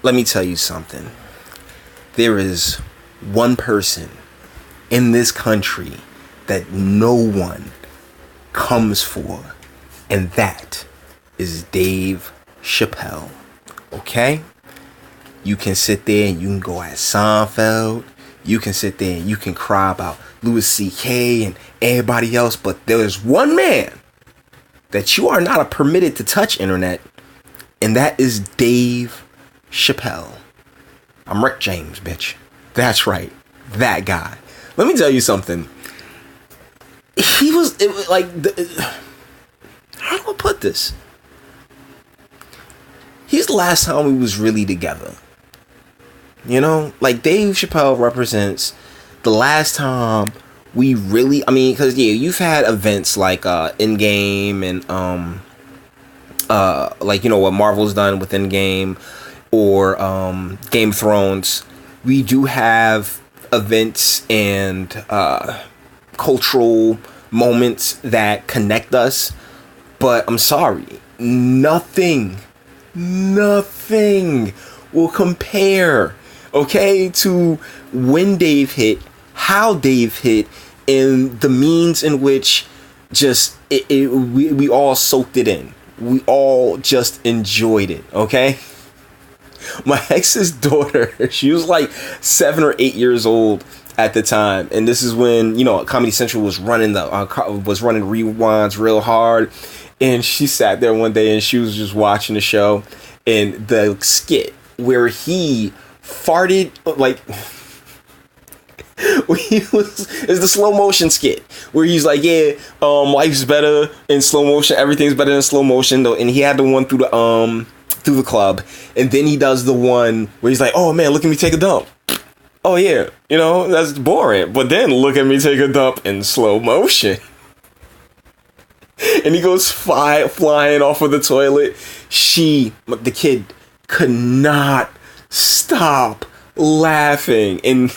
let me tell you something. There is one person in this country that no one comes for, and that is Dave Chappelle. Okay? You can sit there and you can go at Seinfeld. You can sit there and you can cry about Louis C.K. and everybody else, but there's one man that you are not permitted to touch, internet, and that is Dave Chappelle. I'm Rick James, bitch. That's right. That guy. Let me tell you something. How do I put this? He's the last time we was really together. You know, like Dave Chappelle represents the last time we really, I mean, because yeah, you've had events like Endgame and like, you know, what Marvel's done with Endgame or Game of Thrones. We do have events and cultural moments that connect us, but I'm sorry, nothing will compare, okay, to when Dave hit, how Dave hit, and the means in which just we all soaked it in. We all just enjoyed it, okay? My ex's daughter, she was like 7 or 8 years old at the time, and this is when, you know, Comedy Central was running rewinds real hard, and she sat there one day and she was just watching the show, and the skit where he farted, like, it's the slow motion skit where he's like, yeah, life's better in slow motion, everything's better in slow motion though, and he had the one through the club, and then he does the one where he's like, oh man, look at me take a dump. Oh yeah, you know, that's boring, but then look at me take a dump in slow motion. And he goes flying off of the toilet. The kid could not stop laughing. And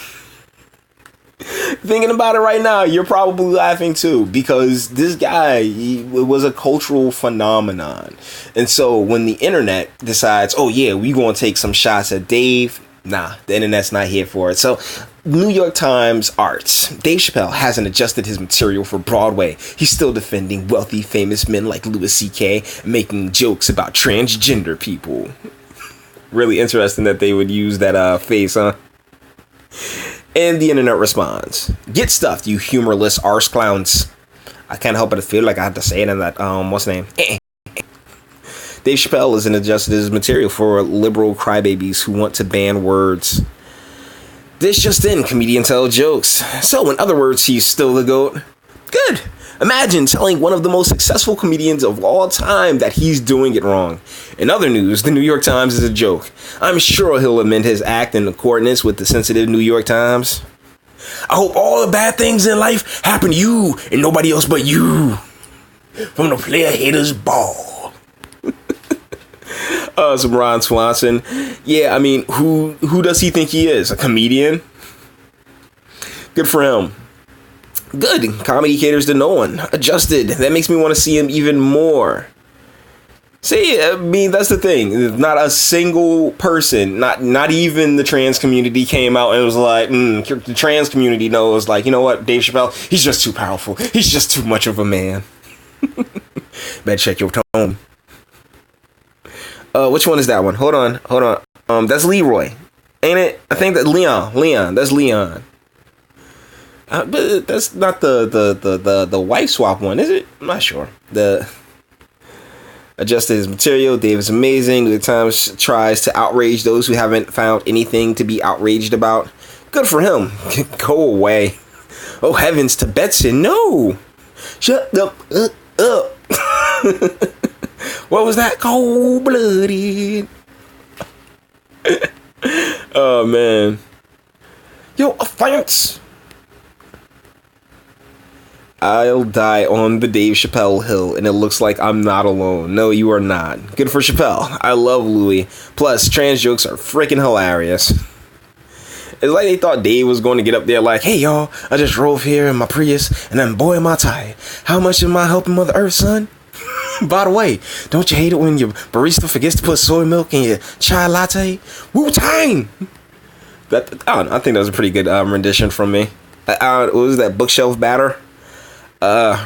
thinking about it right now, you're probably laughing too, because this guy, it was a cultural phenomenon. And so when the internet decides, oh yeah, we gonna take some shots at Dave, nah, the internet's not here for it. So New York Times Arts. Dave Chappelle hasn't adjusted his material for Broadway. He's still defending wealthy, famous men like Louis C.K., making jokes about transgender people. Really interesting that they would use that face, huh? And the internet responds, get stuffed, you humorless arse clowns. I can't help but feel like I have to say it in that, what's the name? Dave Chappelle isn't adjusted his material for liberal crybabies who want to ban words. This just in, comedian tell jokes. So, in other words, he's still the GOAT. Good. Imagine telling one of the most successful comedians of all time that he's doing it wrong. In other news, the New York Times is a joke. I'm sure he'll amend his act in accordance with the sensitive New York Times. I hope all the bad things in life happen to you and nobody else but you. From the player haters ball. Some Ron Swanson. Yeah, I mean, who does he think he is? A comedian? Good for him. Good. Comedy caters to no one. Adjusted. That makes me want to see him even more. See, I mean, that's the thing. Not a single person, not even the trans community came out and was like, the trans community knows, like, you know what, Dave Chappelle, he's just too powerful. He's just too much of a man. Better check your tone. Which one is that one? Hold on. That's Leroy, ain't it? I think that Leon. That's Leon. But that's not the wife swap one, is it? I'm not sure. The adjusted his material. Dave is amazing. The Times tries to outrage those who haven't found anything to be outraged about. Good for him. Go away. Oh heavens to Betsy, no. Shut up. What was that? Cold-blooded. Oh, man. Yo, offense. I'll die on the Dave Chappelle hill, and it looks like I'm not alone. No, you are not. Good for Chappelle. I love Louis. Plus, trans jokes are freaking hilarious. It's like they thought Dave was going to get up there like, hey, y'all, I just drove here in my Prius, and then boy, am I tired. How much am I helping Mother Earth, son? By the way, don't you hate it when your barista forgets to put soy milk in your chai latte? Wu-Tang! I think that was a pretty good rendition from me. What was that? Bookshelf batter?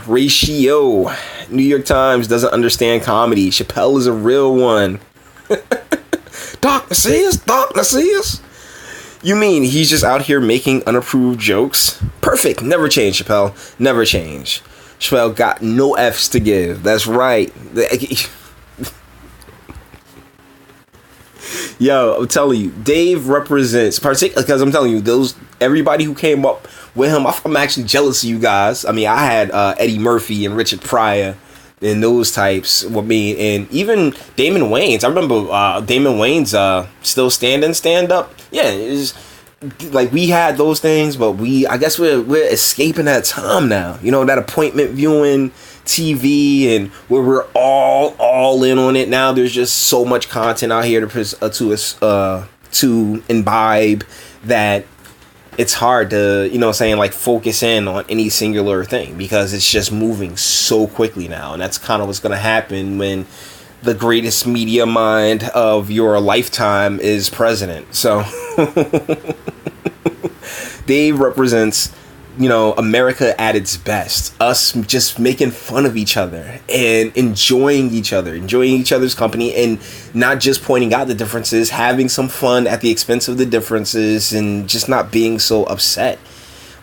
Ratio. New York Times doesn't understand comedy. Chappelle is a real one. Darkness. You mean he's just out here making unapproved jokes? Perfect. Never change, Chappelle. Never change. Chappelle got no F's to give. That's right. Yo, I'm telling you, Dave represents, particularly because I'm telling you, everybody who came up with him, I'm actually jealous of you guys. I mean, I had Eddie Murphy and Richard Pryor and those types with me, and even Damon Wayans. I remember Damon Wayans Still Standing stand up. Yeah, it was like we had those things, but I guess we're escaping that time now. You know, that appointment viewing TV, and where we're all in on it now. There's just so much content out here to imbibe that it's hard to, like focus in on any singular thing because it's just moving so quickly now. And that's kind of what's going to happen when the greatest media mind of your lifetime is president. So Dave represents, America at its best. Us just making fun of each other and enjoying each other's company, and not just pointing out the differences, having some fun at the expense of the differences, and just not being so upset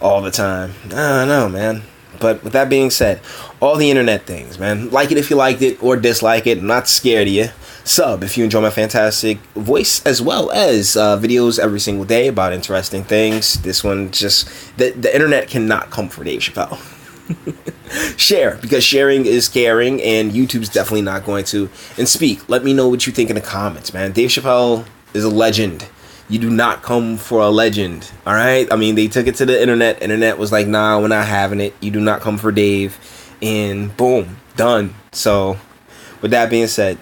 all the time. I don't know, man. But with that being said, all the internet things, man. Like it if you liked it, or dislike it. I'm not scared of you. Sub if you enjoy my fantastic voice, as well as videos every single day about interesting things. This one just, the internet cannot come for Dave Chappelle. Share, because sharing is caring, and YouTube's definitely not going to. And speak, let me know what you think in the comments, man. Dave Chappelle is a legend. You do not come for a legend, all right? I mean, they took it to the internet. Internet was like, nah, we're not having it. You do not come for Dave. And boom, done. So with that being said,